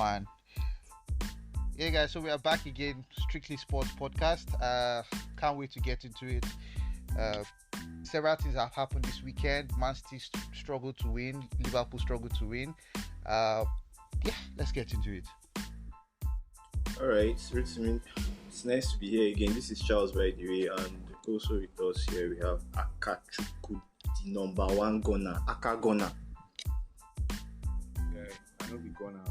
one. Hey guys, so we are back again, Strictly Sports Podcast. Can't wait to get into it. Uh, Several things have happened this weekend. Man City struggled to win, Liverpool struggled to win. Uh, let's get into it. All right, it's nice to be here again. This is Charles, by the way, and also with us here we have Akachuku, the number one gunner, Aka Gunner. Yeah, I know we gonna have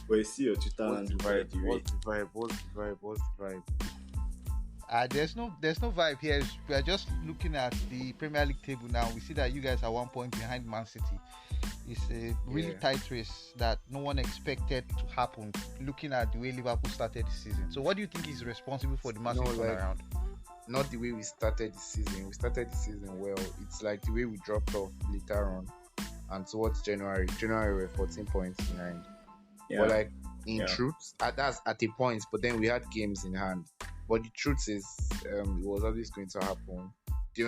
But you see your Twitter and by the way. What's the vibe? There's no vibe here. We are just looking at the Premier League table now. We see that you guys are 1 point behind Man City. It's a really tight race that no one expected to happen, looking at the way Liverpool started the season. So what do you think is responsible for the massive turnaround? Not the way we started the season. We started the season well. It's like the way we dropped off later on. And towards January we're 14 points behind. But like in truth, that's at a point, but then we had games in hand. But the truth is, it was always going to happen. The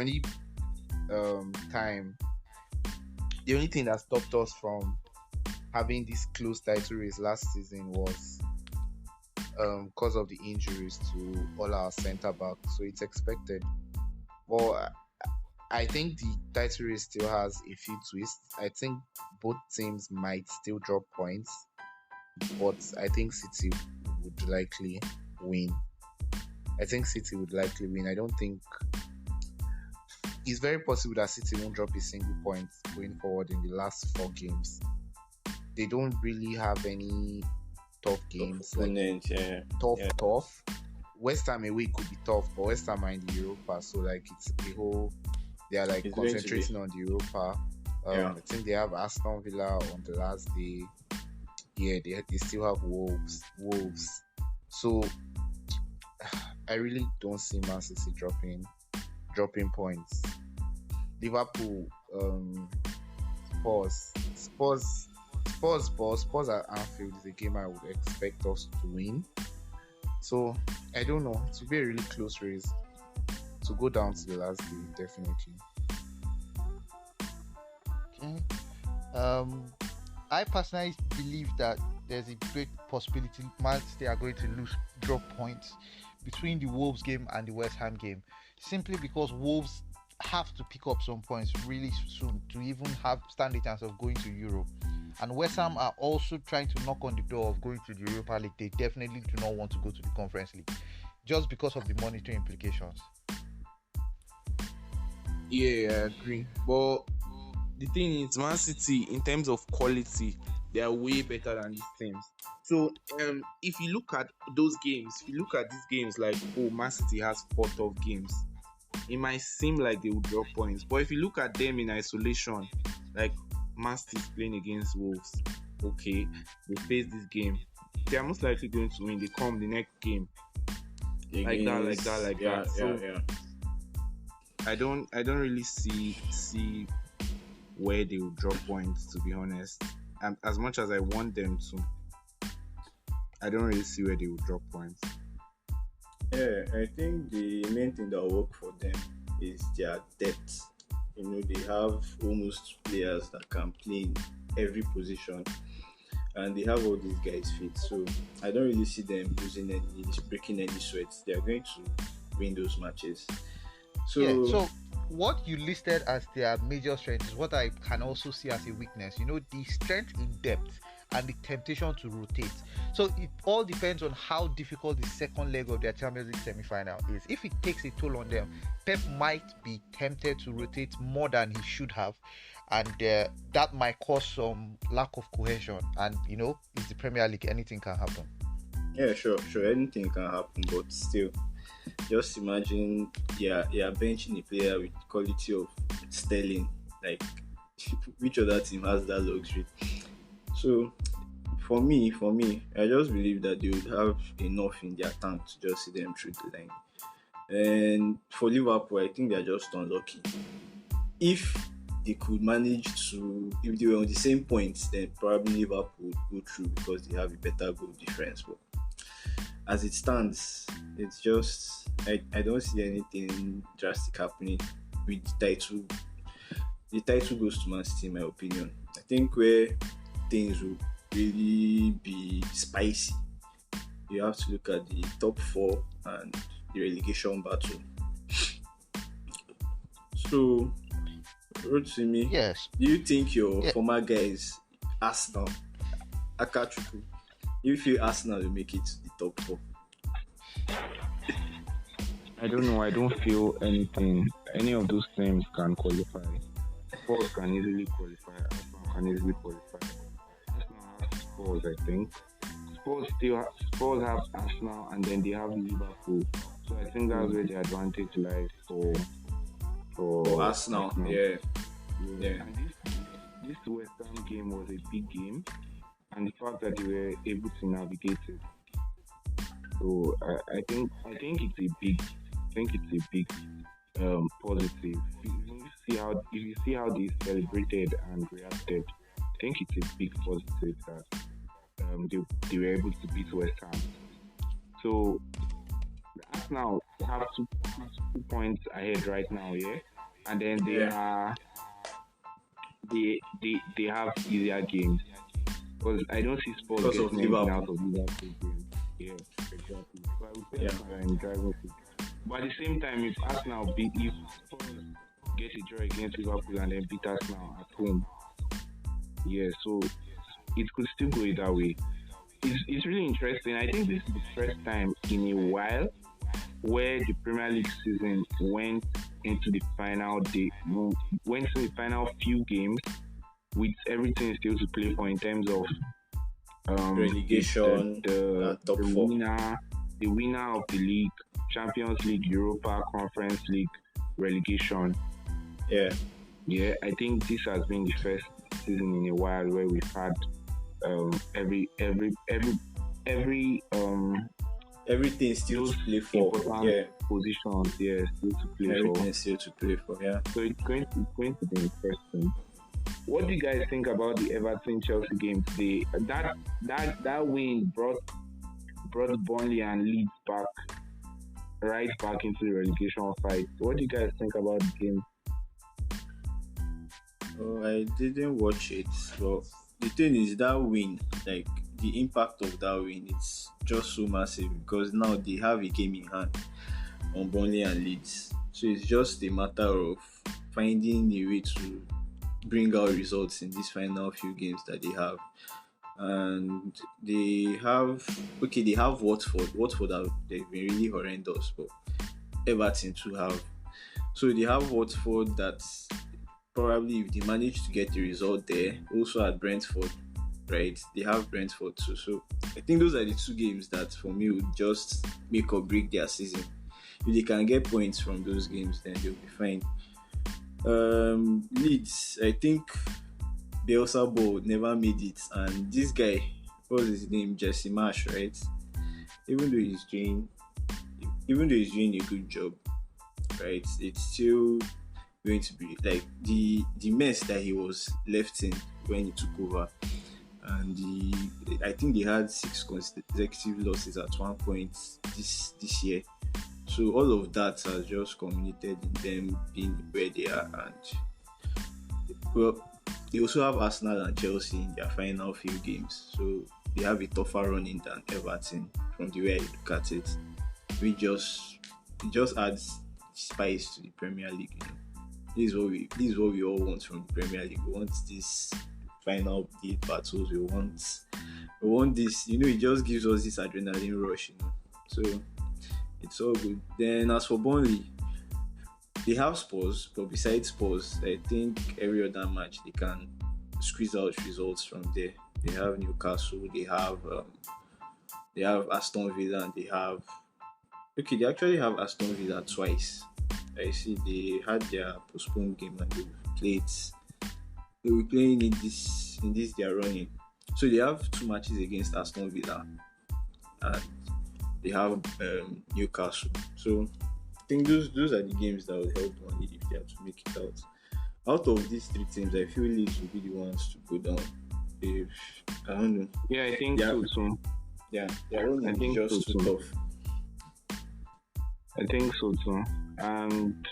only thing that stopped us from having this close title race last season was because of the injuries to all our centre backs. So it's expected. But I think the title race still has a few twists. I think both teams might still drop points, but I think City would likely win. I don't think it's very possible that City won't drop a single point going forward in the last 4 games. They don't really have any tough games. Tough. West Ham away could be tough, but West Ham are in the Europa, so like it's a whole. They are like concentrating on the Europa. I think they have Aston Villa on the last day. Yeah, they still have Wolves. So I really don't see Man City dropping points. Liverpool, Spurs at Anfield is a game I would expect us to win. So I don't know. It will be a really close race to go down to the last day, definitely. Okay. I personally believe that there's a great possibility Man City are going to drop points between the Wolves game and the West Ham game, simply because Wolves have to pick up some points really soon to even stand a chance of going to Europe. And West Ham are also trying to knock on the door of going to the Europa League. They definitely do not want to go to the Conference League just because of the monetary implications. Yeah, I agree. But the thing is, Man City, in terms of quality, they are way better than these teams. So, if you look at these games like, Man City has 4 tough games, it might seem like they will drop points. But if you look at them in isolation, like Man City is playing against Wolves, okay, they face this game, they are most likely going to win. They come the next game, like that. So, I don't really see where they will drop points, to be honest. And as much as I want them to, I don't really see where they will drop points. Yeah, I think the main thing that will work for them is their depth. They have almost players that can play in every position, and they have all these guys fit. So I don't really see them breaking any sweats. They are going to win those matches. So what you listed as their major strength is what I can also see as a weakness. The strength in depth and the temptation to rotate. So it all depends on how difficult the second leg of their Champions League semi-final is. If it takes a toll on them, Pep might be tempted to rotate more than he should have, and that might cause some lack of cohesion. And it's the Premier League, anything can happen. Yeah, sure, anything can happen, but still, just imagine you're benching a player with the quality of Sterling. Like, which other team has that luxury? So for me, I just believe that they would have enough in their tank to just see them through the line. And for Liverpool, I think they're just unlucky. If they could manage if they were on the same points, then probably Liverpool would go through because they have a better goal difference. But as it stands, it's just I don't see anything drastic happening with the title. The title goes to Man City, in my opinion. I think where things will really be spicy. You have to look at the top four and the relegation battle. So, Rotimi, Yes. do you think your Yeah. former guys, Arsenal, Akachuku, you feel Arsenal will make it to the top four? I don't know. I don't feel anything. Any of those teams can qualify. Spurs can easily qualify. Arsenal can easily qualify. Arsenal has Spurs, I think. Spurs have Arsenal, and then they have Liverpool. So I think that's where the advantage lies For for Arsenal, Arsenal. yeah. Yeah. And this West Ham game was a big game, and the fact that they were able to navigate it. So I think it's a big positive. If you see how they celebrated and reacted, I think it's a big positive that they were able to beat West Ham. So Arsenal have 2 points ahead right now, yeah, and then Yeah. they have easier games because I don't see Spurs Because of getting anything out Liverpool. of Liverpool game. Yeah, exactly. So I would say Yeah. Arsenal are in driving seat. But at the same time, if Spurs get a draw against Liverpool and then beat Arsenal at home, yeah, so it could still go either way. It's really interesting. I think this is the first time in a while where the Premier League season went into the final day, went to the final few games with everything still to play for in terms of Relegation, top the four. winner of the league, Champions League, Europa Conference League, relegation. Yeah. Yeah, I think this has been the first season in a while where we've had every Everything still to those play for. important Yeah. positions, yeah, still to play for. Everything still to play for. Yeah. So it's going to be interesting. What do you guys think about the Everton Chelsea game today? That win brought Burnley and Leeds right back into the relegation fight. What do you guys think about the game? Oh, I didn't watch it, but the thing is that win, like the impact of that win, it's just so massive because now they have a game in hand on Burnley and Leeds. So it's just a matter of finding a way to bring out results in these final few games that they have. And they have Watford. Watford they've been really horrendous, but Everton too have. So they have Watford that probably if they manage to get the result there, also at Brentford, right? They have Brentford too. So I think those are the two games that for me would just make or break their season. If they can get points from those games, then they'll be fine. Leeds, I think Bielsa Ball never made it, and this guy, what was his name, Jesse Marsh, right? Even though he's doing a good job, right? It's still going to be like the mess that he was left in when he took over, and I think they had 6 consecutive losses at one point this year. So all of that has just culminated in them being where they are, and well, they also have Arsenal and Chelsea in their final few games, so they have a tougher running than Everton from the way I look at it. It just adds spice to the Premier League. You know? This is what we all want from the Premier League. We want these final eight battles. We want this. You know, it just gives us this adrenaline rush. You know, so it's all good. Then as for Burnley, they have Spurs, but besides Spurs, I think every other match they can squeeze out results from there. They have Newcastle, they have Aston Villa, and they actually have Aston Villa twice. I see they had their postponed game and they will be playing in this they are running. So they have 2 matches against Aston Villa and they have Newcastle. So I think those are the games that will help Burnley if they have to make it out. Out of these 3 teams, I feel Leeds will be the ones to go down. If I don't know. Yeah, I think so too. Yeah, their own is just too tough. I think so too. And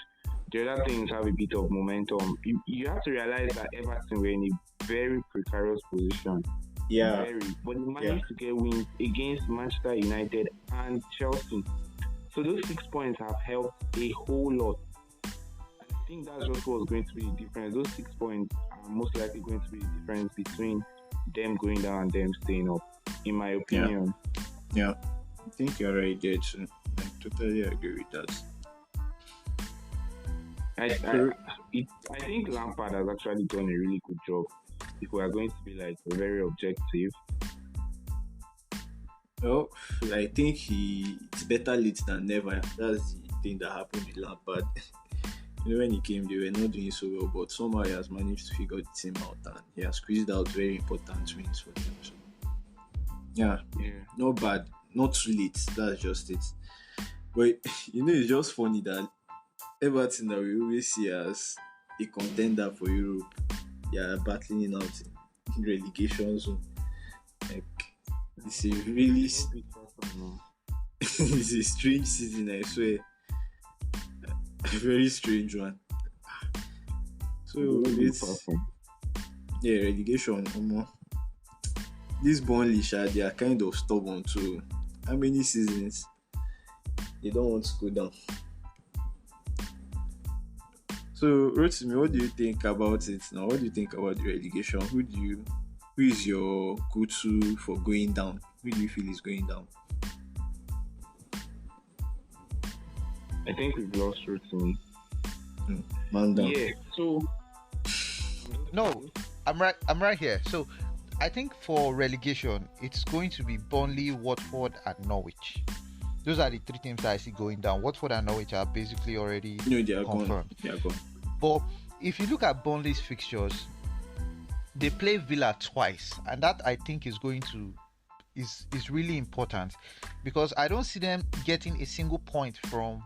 the other things have a bit of momentum. You have to realize that Everton were in a very precarious position. Yeah, very, but they yeah, managed to get wins against Manchester United and Chelsea. So those 6 points have helped a whole lot. And I think that's just what's going to be the difference. Those 6 points are most likely going to be the difference between them going down and them staying up, in my yeah, opinion. yeah. I think you're right there too. I totally agree with that. I, I, So, I think Lampard has actually done a really good job. If we are going to be like very objective, well, I think it's better late than never. That's the thing that happened with Lampard. When he came, they were not doing so well, but somehow he has managed to figure the team out and he has squeezed out very important wins for them. So, yeah, yeah. not bad, not too late. That's just it. But it's just funny that Everton that we always see as a contender for Europe, they are battling it out in relegation zone. Like, it's a really it's a strange season, I swear. A very strange one. So it's relegation. This Burnley, they are kind of stubborn too. How many seasons they don't want to go down? So, Rotimi, what do you think about it now? What do you think about the relegation? Who is your go-to for going down? Who do you feel is going down? I think we've lost Rotimi. Man down. Yeah. So No, I'm right here. So I think for relegation, it's going to be Burnley, Watford, and Norwich. Those are the three teams that I see going down. Watford and Norwich are basically already No, they are gone. confirmed. They are gone. But if you look at Burnley's fixtures, they play Villa twice, and that I think is going to is really important because I don't see them getting a single point from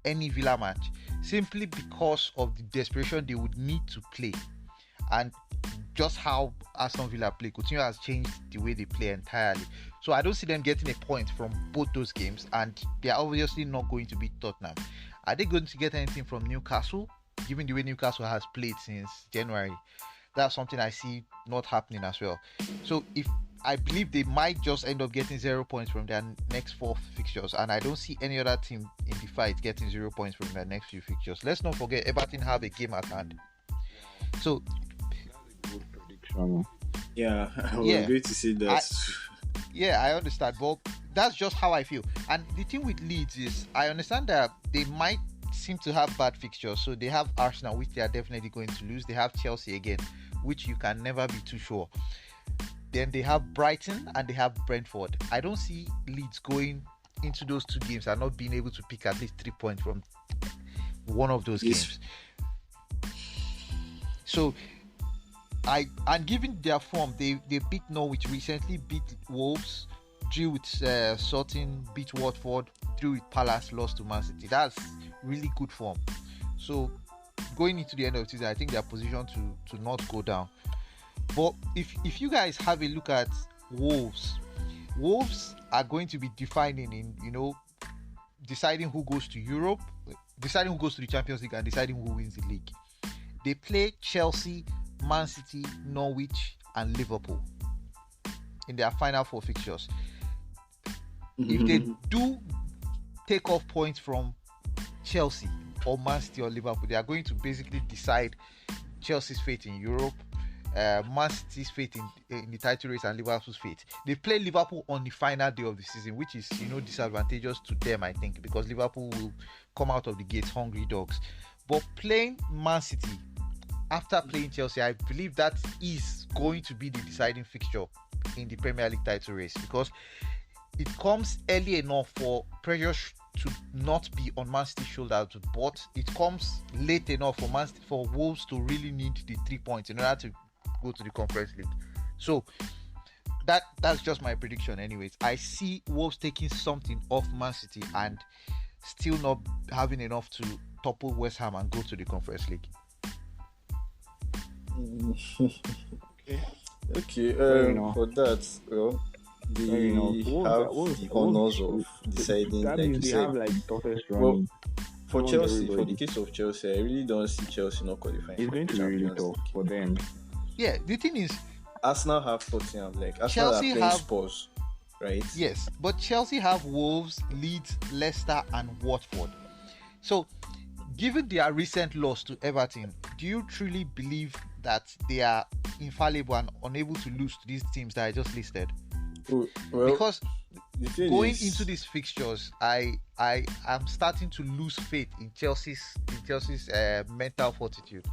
any Villa match simply because of the desperation they would need to play and just how Aston Villa play. Coutinho has changed the way they play entirely. So I don't see them getting a point from both those games, and they are obviously not going to beat Tottenham. Are they going to get anything from Newcastle? Given the way Newcastle has played since January, that's something I see not happening as well. So if I believe they might just end up getting 0 points from their next 4 fixtures, and I don't see any other team in the fight getting 0 points from their next few fixtures. Let's not forget Everton have a game at hand. So good prediction. Yeah, I was going to say that. I understand, but that's just how I feel. And the thing with Leeds is, I understand that they might seem to have bad fixtures. So they have Arsenal, which they are definitely going to lose. They have Chelsea again, which you can never be too sure. Then they have Brighton and they have Brentford. I don't see Leeds going into those 2 games and not being able to pick at least 3 points from one of those games. So and given their form, they beat Norwich recently, beat Wolves, drew with Sutton, beat Watford, drew with Palace, lost to Man City. That's really good form. So going into the end of the season, I think they are positioned to not go down. But if you guys have a look at Wolves are going to be defining in deciding who goes to Europe, deciding who goes to the Champions League, and deciding who wins the league. They play Chelsea, Man City, Norwich, and Liverpool in their final 4 fixtures. If they do take off points from Chelsea or Man City or Liverpool, they are going to basically decide Chelsea's fate in Europe, Man City's fate in the title race, and Liverpool's fate. They play Liverpool on the final day of the season, which is disadvantageous to them, I think, because Liverpool will come out of the gates hungry dogs. But playing Man City after playing Chelsea, I believe that is going to be the deciding fixture in the Premier League title race, because it comes early enough for pressure to not be on Man City's shoulders, but it comes late enough for Wolves to really need the 3 points in order to go to the Conference League. So that's just my prediction anyways. I see Wolves taking something off Man City and still not having enough to topple West Ham and go to the Conference League. Okay. For that, well, they have the honors of deciding, like you said. Well, for Chelsea, for the case of Chelsea, I really don't see Chelsea not qualifying. It's going to be really tough for them. Yeah, the thing is, Arsenal have Tottenham, like Arsenal are Chelsea playing have, Spurs, right? yes, but Chelsea have Wolves, Leeds, Leicester, and Watford. So, given their recent loss to Everton, do you truly believe that they are infallible and unable to lose to these teams that I just listed? Well, Because the thing going into is, these fixtures, I am starting to lose faith in Chelsea's mental fortitude.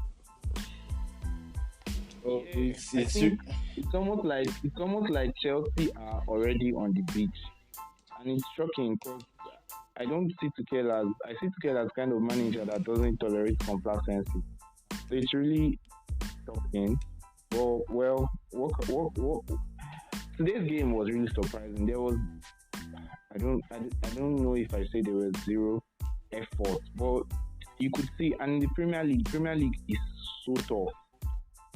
Yeah, it's I it's think it's almost like Chelsea are already on the beach, and it's shocking because I don't see Tuchel as I see Tuchel as kind of manager that doesn't tolerate complacency. So it's really shocking. But well, what, today's game was really surprising. There was I don't know if I say there was zero effort, but you could see, and in the Premier League is so tough.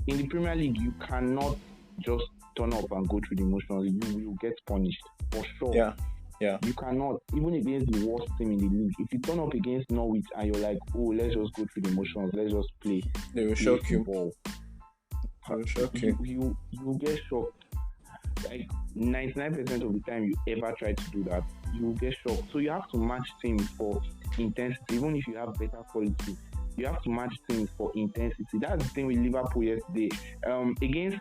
In the Premier League, you cannot just turn up and go through the motions. You will get punished for sure. yeah, yeah. You cannot, even against the worst team in the league. If you turn up against Norwich and you're like, oh, let's just go through the motions, let's just They will play shock you. football. They will shock You you. you get shocked. Like 99% of the time you ever try to do that, you will get shocked. So you have to match teams for intensity, even if you have better quality. You have to match teams for intensity. That's the thing with Liverpool yesterday. Against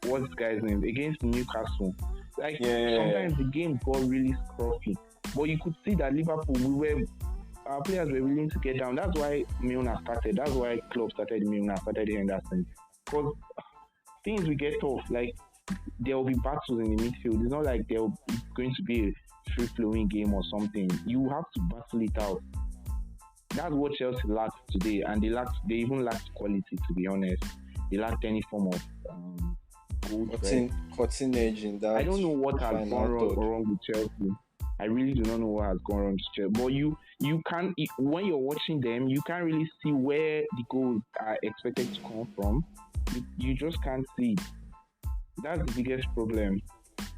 what's this guy's name? Against Newcastle. Like Yeah. sometimes the game got really scruffy. But you could see that Liverpool, our players were willing to get down. That's why Milner started. That's why Klopp started Milner, started Henderson. Because things will get tough. Like there will be battles in the midfield. It's not like it's going to be a free flowing game or something. You have to battle it out. That's what Chelsea lacked today, and they even lacked quality. To be honest, they lacked any form of goal threat. Cutting edge in that. I don't know what has final gone third. wrong with Chelsea. I really do not know what has gone wrong with Chelsea. But you can't, when you're watching them, you can't really see where the goals are expected to come from. You just can't see it. That's the biggest problem.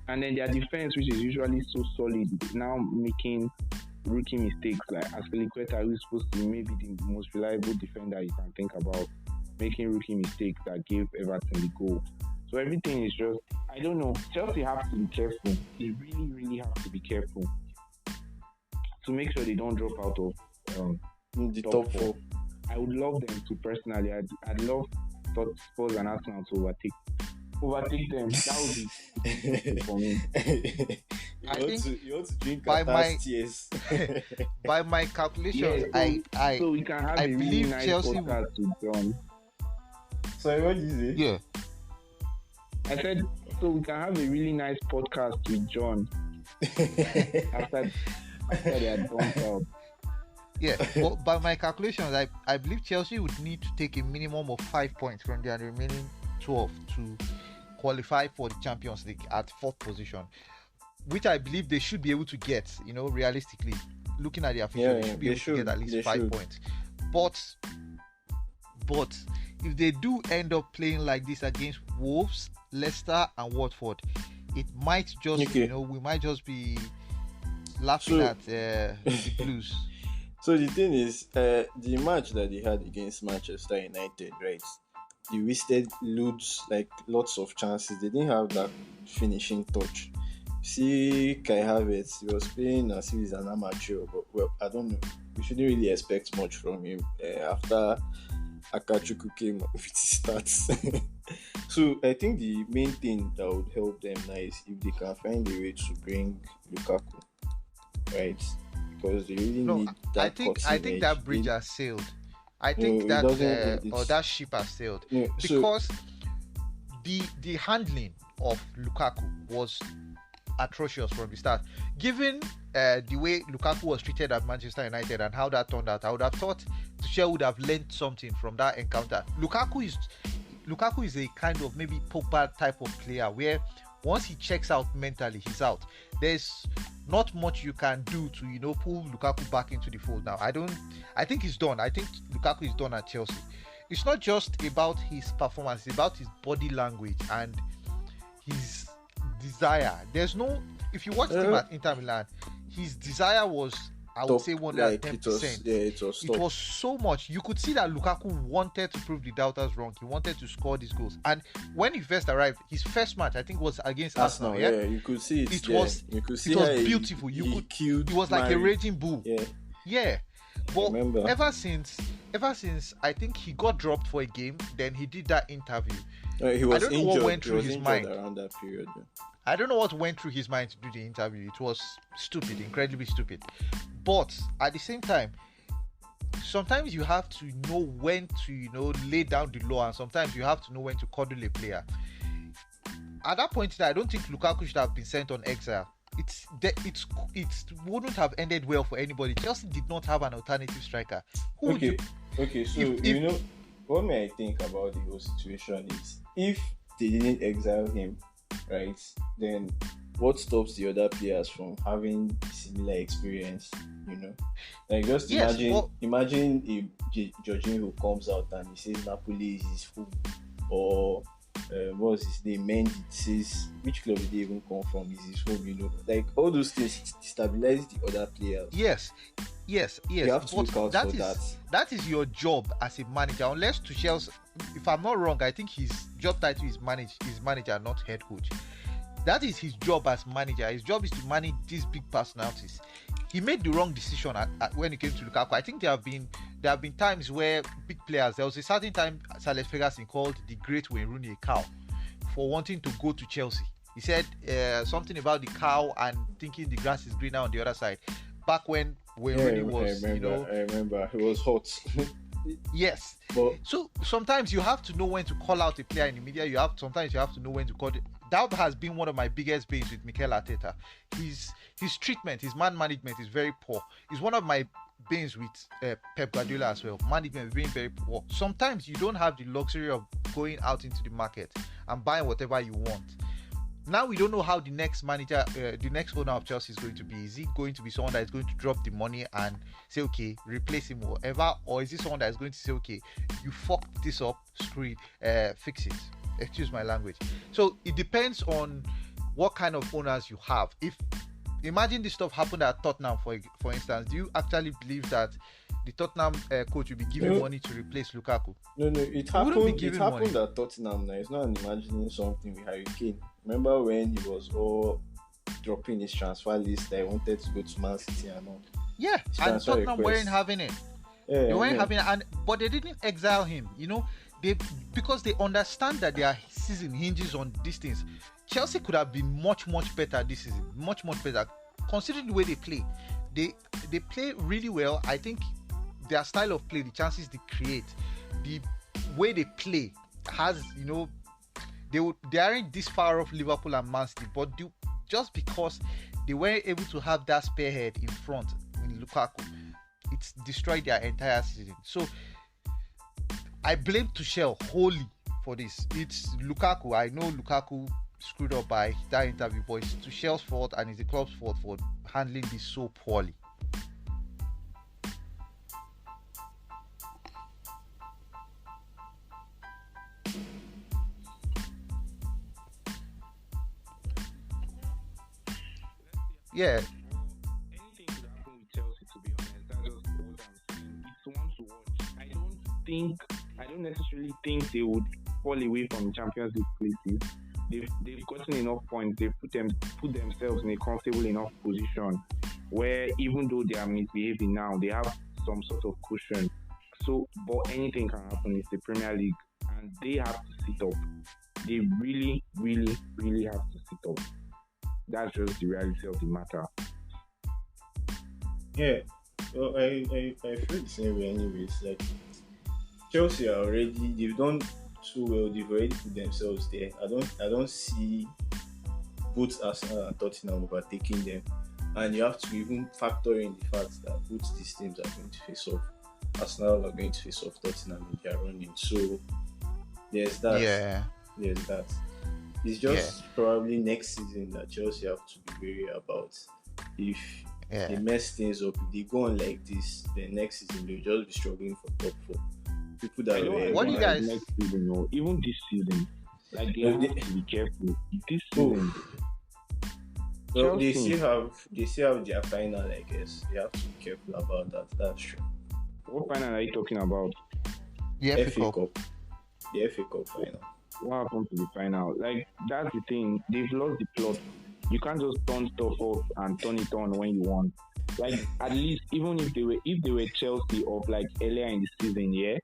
And then their defense, which is usually so solid, now making rookie mistakes. Like Aspilicueta, who's supposed to be maybe the most reliable defender you can think about, making rookie mistakes that gave Everton the goal. So everything is just, I don't know. Chelsea have to be careful. They really, really have to be careful to make sure they don't drop out of In the top four. I would love them to personally. I'd love Spurs and Arsenal to overtake them. That would be for me. You want to drink by my- tears. By my calculations, So we can have I a really believe nice Chelsea podcast with John. Sorry, what did you say? yeah. I said, so we can have a really nice podcast with John after they are dumped out. Yeah, but by my calculations, I believe Chelsea would need to take a minimum of 5 points from their remaining 12 to qualify for the Champions League at fourth position, which I believe they should be able to get. Realistically, looking at their future, they should be able to get at least 5 points. But if they do end up playing like this against Wolves, Leicester, and Watford, it might just, we might just be laughing at the Blues. So the thing is, the match that they had against Manchester United, right? They wasted lots of chances. They didn't have that finishing touch. See, Kai Havertz, he was playing as if he's an amateur, but well, I don't know. We shouldn't really expect much from him after Akachuku came with his stats. So I think the main thing that would help them now is if they can find a way to bring Lukaku, right? Because they really need that. I think that bridge has sailed. I think that ship has sailed because the handling of Lukaku was atrocious from the start. Given the way Lukaku was treated at Manchester United and how that turned out, I would have thought Tuchel would have learned something from that encounter. Lukaku is a kind of maybe Pogba type of player where once he checks out mentally, he's out. There's not much you can do to pull Lukaku back into the fold now. I think he's done. I think Lukaku is done at Chelsea. It's not just about his performance, it's about his body language and his desire. If you watch him at Inter Milan, his desire was I would Top, say more than like ten it was, percent. yeah, it was It top. was so much. You could see that Lukaku wanted to prove the doubters wrong. He wanted to score these goals. And when he first arrived, his first match, I think, was against Arsenal. Arsenal, Yeah, yeah, you could see it it there. was You could it see was how beautiful. You he could. killed He was like a Mari. raging bull. Yeah, Yeah, I but remember. ever since I think he got dropped for a game, then he did that interview. He I was don't know what injured. went He through was his injured mind. around that period. Yeah. I don't know what went through his mind to do the interview. It was stupid, incredibly stupid. But at the same time, sometimes you have to know when to, lay down the law, and sometimes you have to know when to cuddle a player. At that point, I don't think Lukaku should have been sent on exile. It wouldn't have ended well for anybody. Chelsea did not have an alternative striker. Who would you? Okay, okay. So If what may I think about the whole situation is if they didn't exile him, right? Then what stops the other players from having similar experience? You know, like just yes, imagine if Jorginho who comes out and he says Napoli is his home, or what's his name? Mendy says which club did he even come from? Is his home? You know, like all those things destabilize the other players. yes, yes. You have to look out that for is that. that is your job as a manager. Unless Tuchel's, if I'm not wrong, I think his job title is manager, not head coach. That is his job as manager. His job is to manage these big personalities. He made the wrong decision when it came to Lukaku. I think there have been times where big players. There was a certain time Alex Ferguson called the great Wayne Rooney a cow for wanting to go to Chelsea. He said something about the cow and thinking the grass is greener on the other side. Back when Wayne Rooney was, I remember. It was hot. yes. But So sometimes you have to know when to call out a player in the media. Sometimes you have to know when to call it. That has been one of my biggest pains with Mikel Arteta. His treatment, his man management is very poor. It's one of my pains with Pep Guardiola as well. Management being very poor. Sometimes you don't have the luxury of going out into the market and buying whatever you want. Now we don't know how the next manager, the next owner of Chelsea is going to be. Is he going to be someone that is going to drop the money and say, okay, replace him or whatever? Or is he someone that is going to say, okay, you fucked this up, screw it, fix it? Excuse my language. So it depends on what kind of owners you have. If imagine this stuff happened at Tottenham, for instance, do you actually believe that the Tottenham coach will be giving money to replace Lukaku? no, it happened. It happened at Tottenham. Now it's not imagining something with Harry Kane. Remember when he was all dropping his transfer list that he wanted to go to Man City and all? Yeah, and Tottenham weren't having it. Yeah, They weren't having it, but they didn't exile him. Because they understand that their season hinges on these things. Chelsea could have been much better this season, much better, considering the way they play. They play really well. I think their style of play, the chances they create, the way they play has, they aren't this far off Liverpool and Man City, but just because they weren't able to have that spearhead in front in Lukaku, it's destroyed their entire season. So I blame Tuchel wholly for this. It's Lukaku. I know Lukaku screwed up by that interview, but it's Tuchel's fault and it's the club's fault for handling this so poorly. Yeah, Anything could happen with Chelsea, to be honest. That's just what I'm saying. It's one to watch. I don't necessarily think they would fall away from Champions League places. They've gotten enough points. They've put themselves in a comfortable enough position where even though they are misbehaving now, they have some sort of cushion. So, but anything can happen. It's the Premier League, and they have to sit up. They really, really, really have to sit up. That's just the reality of the matter. Yeah. Well, I feel the same way. Anyways, like Chelsea are already, they've done so well. They've already put themselves there. I don't see both Arsenal and Tottenham overtaking them. And you have to even factor in the fact that both these teams are going to face off. Arsenal are going to face off Tottenham in their running. So there's that. yeah, There's that. It's just probably next season that Chelsea have to be wary about. If they yeah. mess things up, if they go on like this, then next season they'll just be struggling for top four. People that What do you guys- next season, or even this season? Like they No, have they- to be careful. This Oh. season, Well, Chelsea. they still have their final, I guess. You have to be careful about that. That's true. What final are you talking about? The FA FA Cup. Cup, the FA Cup final. What happened to the final? Like that's the thing. They've lost the plot. You can't just turn stuff off and turn it on when you want. Like at least even if they were Chelsea of like earlier in the season, yeah,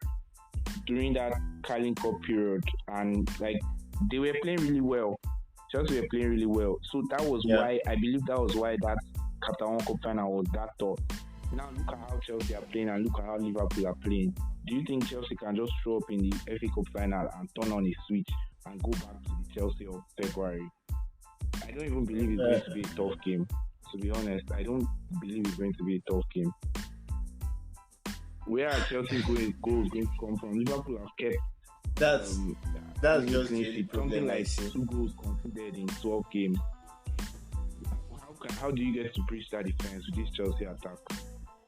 during that Carling Cup period, and like they were playing really well. Chelsea were playing really well. So that was Yeah. why I believe that was why that Catalan Cup final was that tough. Now look at how Chelsea are playing and look at how Liverpool are playing. Do you think Chelsea can just show up in the FA Cup final and turn on a switch and go back to the Chelsea of February? I don't even believe it's going to be a tough game. To be honest, I don't believe it's going to be a tough game. Where are Chelsea goals going to come from? Liverpool have kept That's um, that's only just clean the only sheet, something problem I like see. 2 goals conceded in 12 games. How do you get to breach that defense with this Chelsea attack?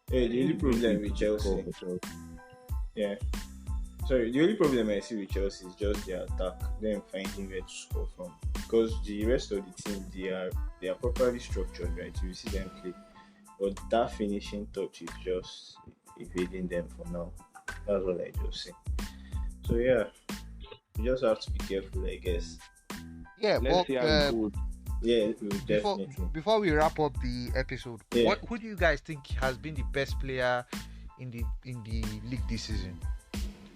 The only problem with Chelsea, yeah. Sorry, the only problem I see with Chelsea is just their attack, them finding where to score from. Because the rest of the team, they are properly structured, right? You see them play, but that finishing touch is just evading them for now. That's what I just say. So yeah, you just have to be careful, I guess. Yeah, Let's see how it goes. Yeah, we will before definitely. before we wrap up the episode, Yeah. who do you guys think has been the best player in the league this season?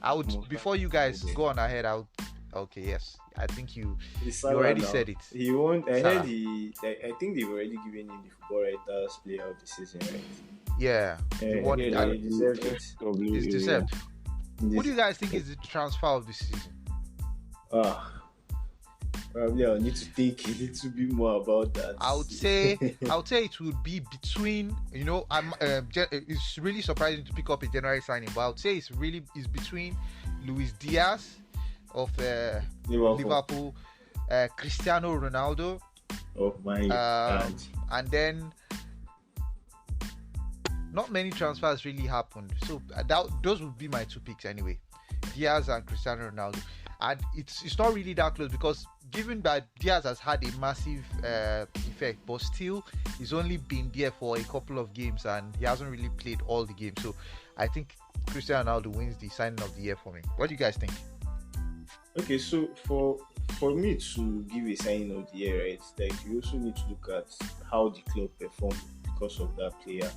I would Most before you guys go on ahead. Okay, yes, I think you It's you Salah already now. said it. He won. I Salah. heard I think they've already given him the football writers player of the season, right? Yeah, Yeah, won yeah, it. they deserve it. It's deserved. Who This- do you guys think is the transfer of the season? Probably I'll need to think a little bit more about that. I would say it would be between, it's really surprising to pick up a January signing, but I would say it's between Luis Diaz of Liverpool, Cristiano Ronaldo, Oh my God. and then not many transfers really happened. So those would be my two picks anyway, Diaz and Cristiano Ronaldo. And it's not really that close because given that Diaz has had a massive effect, but still he's only been there for a couple of games and he hasn't really played all the games. So I think Cristiano Ronaldo wins the signing of the year for me. What do you guys think? Okay, so for me to give a signing of the year, right? Like you also need to look at how the club performed because of that player.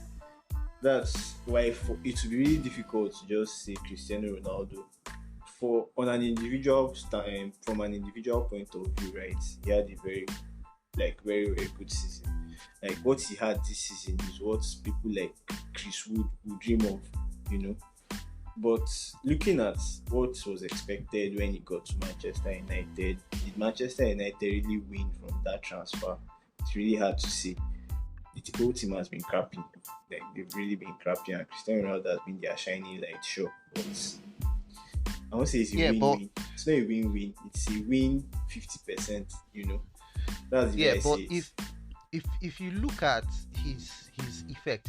That's why for it would be really difficult to just say Cristiano Ronaldo. From an individual point of view, right? He had a very very good season. Like what he had this season is what people like Chris would dream of, you know. But looking at what was expected when he got to Manchester United, did Manchester United really win from that transfer? It's really hard to say. The whole team has been crappy. Like they've really been crappy, and Cristiano Ronaldo has been their shining light, sure. But I won't say it's a win-win. It's not a win-win. It's a win 50%. You know, that's the way I but say it. if you look at his effect,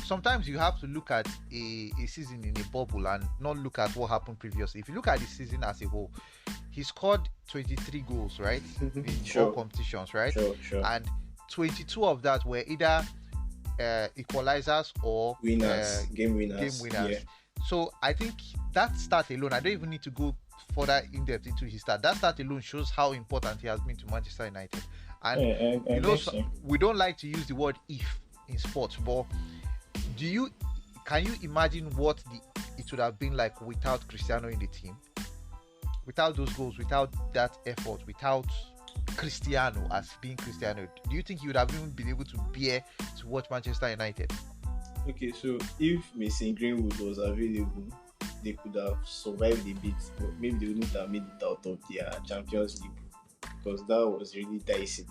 sometimes you have to look at a season in a bubble and not look at what happened previously. If you look at the season as a whole, he scored 23 goals, right, in Sure. all competitions, right, Sure. and 22 of that were either equalizers or Winners, game winners. game winners. Yeah. So I think that start alone, I don't even need to go further in depth into his start. That start alone shows how important he has been to Manchester United. And I guess so. we don't like to use the word "if" in sports, but can you imagine what it would have been like without Cristiano in the team, without those goals, without that effort, without Cristiano as being Cristiano? Do you think he would have even been able to bear to watch Manchester United? Okay, so if Mason Greenwood was available, they could have survived a bit, but maybe they wouldn't have made it out of their Champions League because that was really dicey.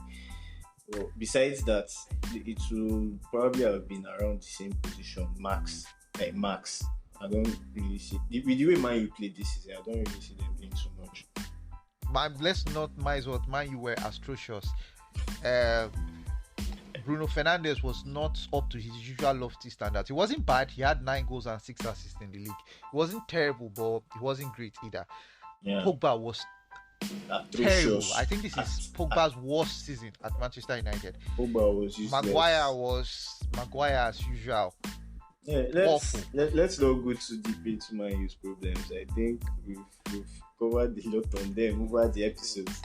Well, besides that, it will probably have been around the same position, max. I don't really see with the way Man U played this season. I don't really see them doing so much. Let's not mince what Man U were atrocious. Bruno Fernandes was not up to his usual lofty standards. He wasn't bad. He had 9 goals and 6 assists in the league. It wasn't terrible, but it wasn't great either. Yeah. Pogba was Terrible. I Atrocious. think this is Pogba's worst season at Manchester United. Pogba was Maguire useless. was Maguire as usual. Yeah, Awful. let's not go too deep into my use problems. I think we've covered a lot on them over the episodes.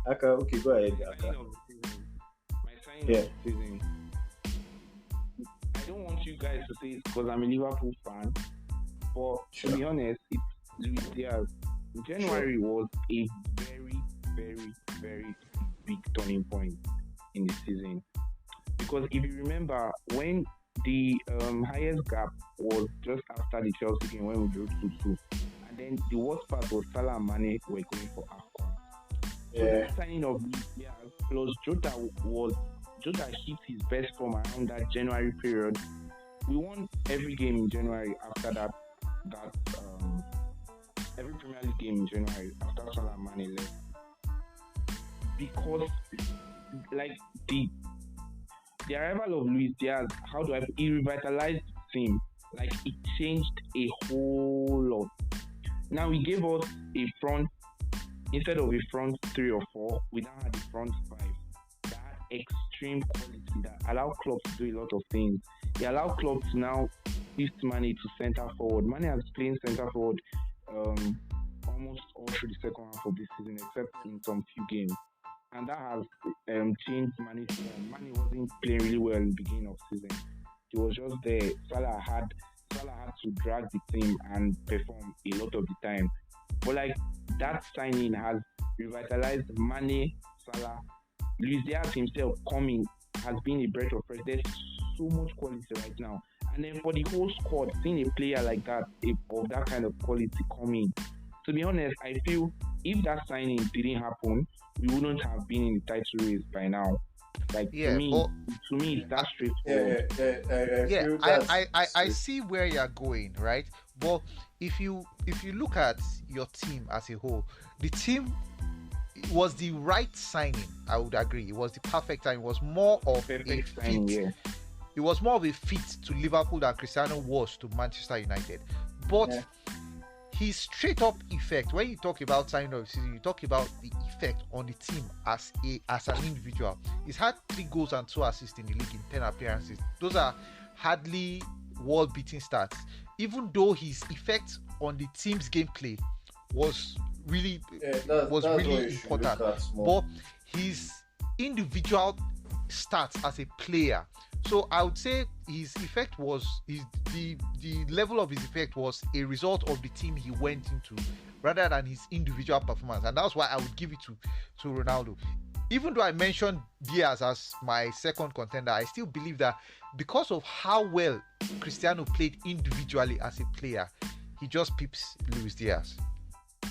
Aka, okay, go ahead, Aka. My sign Yeah, of the season. I don't want you guys to say it because I'm a Liverpool fan, but to be sure. honest, it's Luis Diaz. January was a very, very, very big turning point in the season because if you remember when the highest gap was just after the Chelsea game when we drew 2-2, and then the worst part was Salah and Mane were going for AFCON. So Yeah, that signing of Luis plus Jota hit his best form around that January period. We won every game in January after that every Premier League game in January after Salah and Mane left because like the arrival of Luis Diaz, how do I he revitalized the team. Like it changed a whole lot. Now he gave us a front instead of a front three or four, we now had a front five that had extreme quality that allowed clubs to do a lot of things. He allowed clubs to now shift Mane to centre forward. Mane has played centre forward almost all through the second half of this season, except in some few games. And that has changed Mane's form. Mane wasn't playing really well in the beginning of the season. He was just there. Salah had to drag the team and perform a lot of the time. But like that signing has revitalized Mane, Salah, Luis Diaz himself coming has been a breath of fresh. There's so much quality right now. And then for the whole squad, seeing a player like that, of that kind of quality coming, to be honest, I feel if that signing didn't happen, we wouldn't have been in the title race by now. Like Yeah, but to me, it's that yeah, straightforward. I yeah, feel I that's see where you're going, right? But if you look at your team as a whole, the team was the right signing. I would agree. It was the perfect time. It was more of a Perfect signing, fit. yeah. It was more of a fit to Liverpool than Cristiano was to Manchester United. But yeah, his straight up effect, when you talk about signing of the season, you talk about the effect on the team as an individual. He's had 3 goals and 2 assists in the league in 10 appearances. Those are hardly world beating stats. Even though his effect on the team's gameplay was really that's what really you should look important. at more. But his individual stats as a player. So I would say his effect was the level of his effect was a result of the team he went into rather than his individual performance, and that's why I would give it to Ronaldo. Even though I mentioned Diaz as my second contender, I still believe that because of how well Cristiano played individually as a player, he just peeps Luis Diaz. I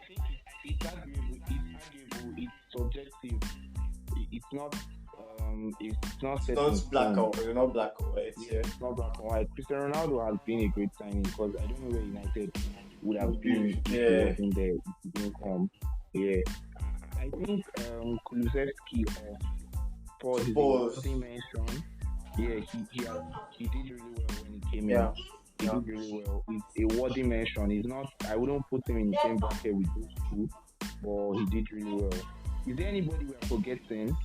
think it's arguable, it's subjective. It's not It's set in not black stone. or not black or white. Yeah, Yeah, it's not black and white. Cristiano Ronaldo has been a great signing because I don't know where United would have been if he yeah, wasn't there, if he didn't come. Yeah. I think Kulusevski for his Spurs. team mention, yeah, he did really well when he came Yeah. in. He did really well. It's a worthy mention. He's not I wouldn't put him in the same bracket with those two, but he did really well. Is there anybody we're forgetting?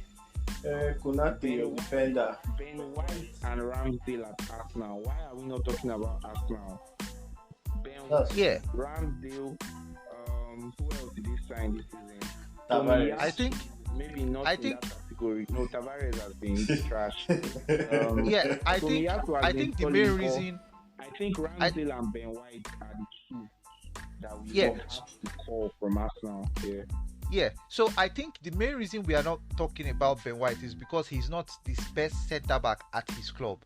Konate, your defender. Ben White and Ramsdale at Arsenal. Why are we not talking about Arsenal? Ben That's White, Yeah, Ramsdale. Who else did they sign this season? Tavares. I think maybe not I in think that category. No, Tavares has been trash. yeah, Tomiyasu has been the solid, main but reason I think I Ramsdale and Ben White are the two that we yeah, have to call from Arsenal. Yeah. yeah. So I think the main reason we are not talking about Ben White is because he's not the best centre back at his club.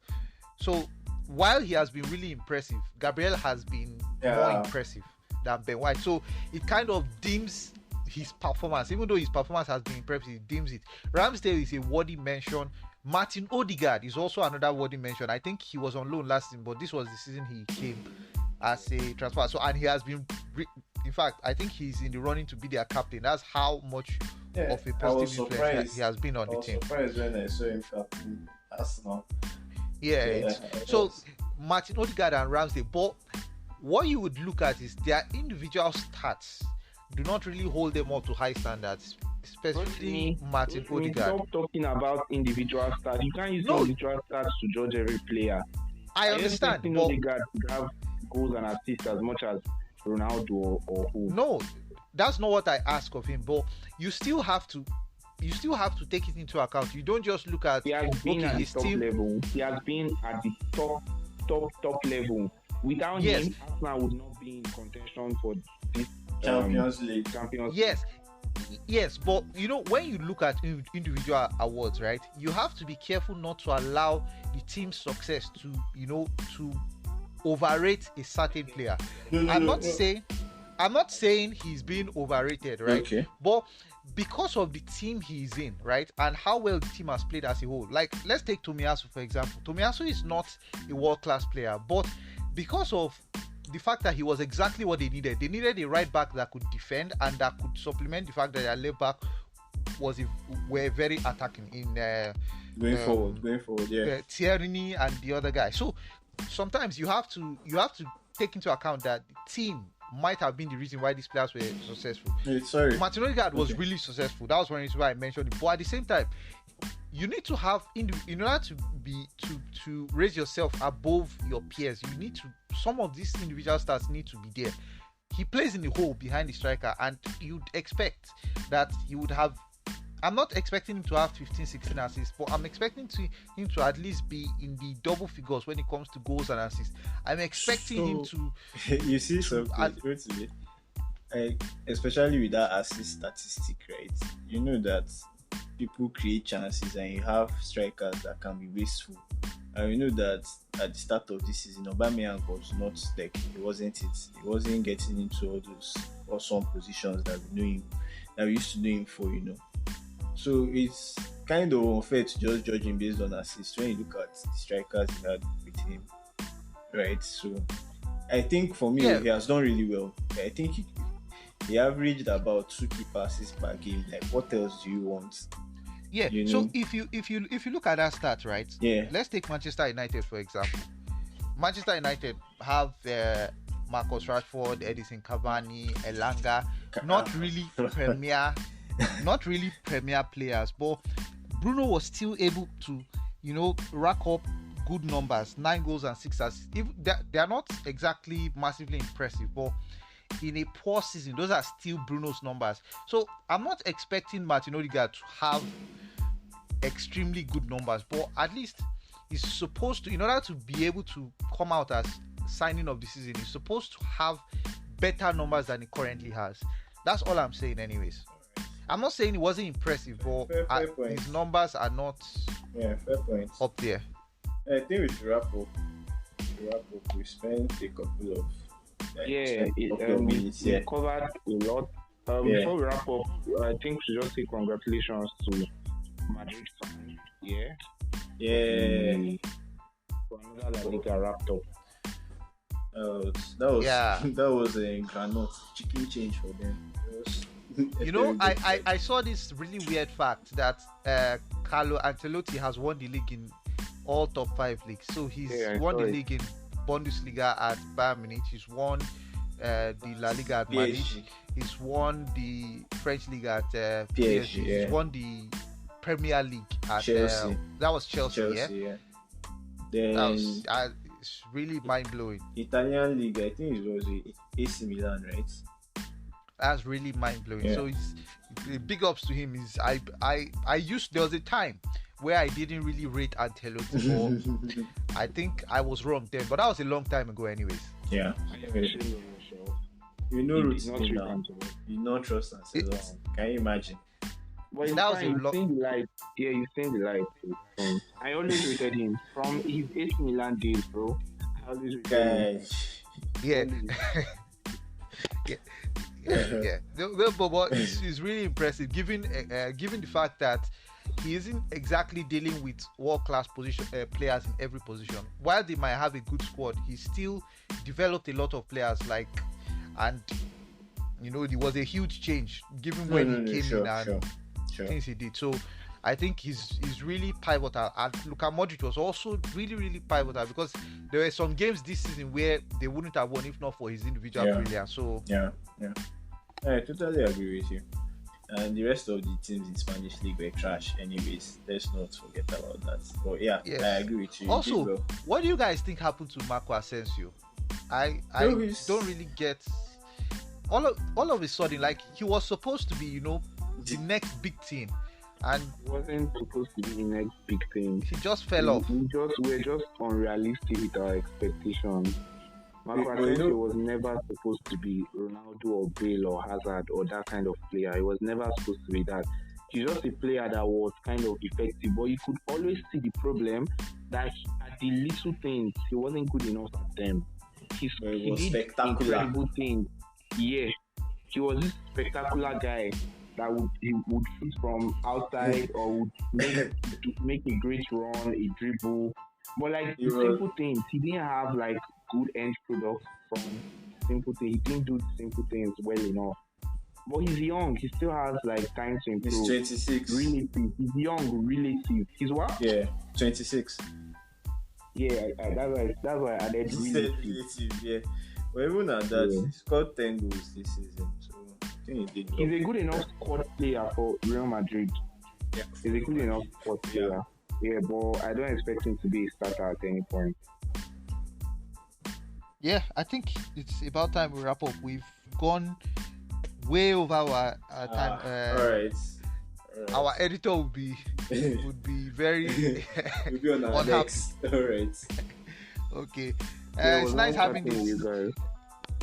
So while he has been really impressive, Gabriel has been more Yeah. impressive than Ben White. So it kind of dims his performance. Even though his performance has been impressive, it dims it. Ramsdale is a worthy mention. Martin Odegaard is also another worthy mention. I think he was on loan last season, but this was the season he came as a transfer. So and he has been, in fact, I think he's in the running to be their captain. That's how much Yeah, of a I was positive influence surprised. he has been on I the was team. surprised when I saw him captain Arsenal. Yeah, Yeah, it's, I so was. Martin Odegaard and Ramsdale. But what you would look at is their individual stats do not really hold them up to high standards, especially Martin Odegaard. Stop talking about individual stats. You can't use No, individual stats to judge every player. I I understand, expect but Odegaard to have goals and assists as much as Ronaldo or who. no, that's not what I ask of him. But you still have to take it into account. You don't just look at He has been okay, at the his top team. level. He has been at the top level. Without Yes. him, Arsenal would not be in contention for this Champions League. Champions Yes, but you know, when you look at individual awards, right, you have to be careful not to allow the team's success to, you know, to overrate a certain player. I'm not saying he's being overrated, right? Okay. But because of the team he's in, right, and how well the team has played as a whole. Like, let's take Tomiyasu for example. Tomiyasu is not a world-class player, but because of the fact that he was exactly what they needed a right back that could defend and that could supplement the fact that their left back were very attacking in Going forward, yeah. Tierney and the other guy. So sometimes you have to take into account that the team might have been the reason why these players were successful. Sorry. Martin Odegaard was really successful. That was one reason why I mentioned it. But at the same time, you need to have in order to raise yourself above your peers. You need to some of these individual stats need to be there. He plays in the hole behind the striker, and you'd expect that he would have. I'm not expecting him to have 15, 16 assists, but I'm expecting him to at least be in the double figures when it comes to goals and assists. I'm expecting him to. You see, so especially with that assist statistic, right? You know that people create chances, and you have strikers that can be wasteful. And you know that at the start of this season, Aubameyang was not like he wasn't getting into all those awesome positions that we used to know him for, you know. So it's kind of unfair to just judge him based on assists when you look at the strikers he had with him, right? So I think for me, he has done really well. I think he averaged about 2 key passes per game. Like, what else do you want? Yeah. You know? So if you look at that stat, right? Yeah. Let's take Manchester United for example. Manchester United have Marcus Rashford, Edison Cavani, Elanga, not really premier players, but Bruno was still able to, you know, rack up good numbers, 9 goals and 6 assists. They are not exactly massively impressive, but in a poor season, those are still Bruno's numbers. So I'm not expecting Martin Odegaard to have extremely good numbers, but at least he's supposed to, in order to be able to come out as signing of the season, he's supposed to have better numbers than he currently has. That's all I'm saying anyways. I'm not saying it wasn't impressive, but Fair his numbers are not fair point. up there. I think we should wrap up. We spent a couple of minutes. We covered a lot. Before we wrap up, I think we should just say congratulations to Madrid fans. For another La Liga wrapped up. That was a granite chicken change for them. You know, I saw this really weird fact that Carlo Ancelotti has won the league in all top 5 leagues. So he's won the league in Bundesliga at Bayern Munich. He's won the La Liga at Madrid. He's won the French League at PSG. He's won the Premier League at Chelsea. That was Chelsea. Yeah. That Then was it's really mind blowing. Italian league, I think it was AC Milan, right? That's really mind blowing. Yeah. So it's big ups to him. There was a time where I didn't really rate Ancelotti. I think I was wrong then, but that was a long time ago, anyways. Yeah. You know, routine now. You don't trust Ancelotti. Can you imagine? But That was a you've lot. seen the light. Yeah, you've seen the light. I always rated him from his AC Milan days, bro. I always rated him. Guys. Yeah. Yeah. But it's really impressive, given the fact that he isn't exactly dealing with world-class players in every position. While they might have a good squad, he still developed a lot of players. And you know, it was a huge change given when he came in and things he did. So I think he's really pivotal. And Luka Modric was also really, really pivotal because there were some games this season where they wouldn't have won if not for his individual Yeah, brilliance. So yeah, yeah. I totally agree with you. And the rest of the teams in Spanish league were trash, anyways. Let's not forget about that. But yeah, I yes. agree with you. You did Also, well. what do you guys think happened to Marco Asensio? I No, he's don't really get all of a sudden, like he was supposed to be, the next big thing, and It wasn't supposed to be the next big thing. he just fell off. We're just unrealistic with our expectations. Marco But you Asensio know, was never supposed to be Ronaldo or Bale or Hazard or that kind of player. He was never supposed to be that. He's just a player that was kind of effective, but you could always see the problem that at the little things he wasn't good enough at them. it was He did spectacular. incredible things. Yeah, he was this spectacular guy that would shoot from outside or would make a great run, a dribble. But like He the was simple things, he didn't have like good end products from simple things. He didn't do simple things well enough. But he's young. He still has like time to he's improve. 26. Relative. He's young. Relative. He's what? Yeah, 26. Yeah, that's why I added He said relative. relative, yeah. But even at that, Yeah. he scored 10 goals this season. So I think he did He's well. a good enough squad player for Real Madrid. Yeah, He's a good enough squad player. Yeah, but I don't expect him to be a starter at any point. Yeah, I think it's about time we wrap up. We've gone way over our time. Alright. Our editor would be very We'll be on our unhappy. next. Alright. Okay. Yeah, it It's was nice nice having chatting with this. you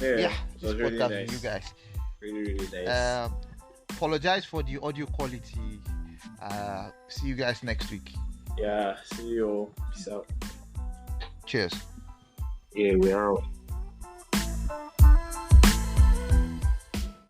guys. Yeah, It this was really podcast with nice. you guys. Really, really nice. Apologize for the audio quality. See you guys next week. Yeah, see you all. Peace out. Cheers. Yeah, we're out.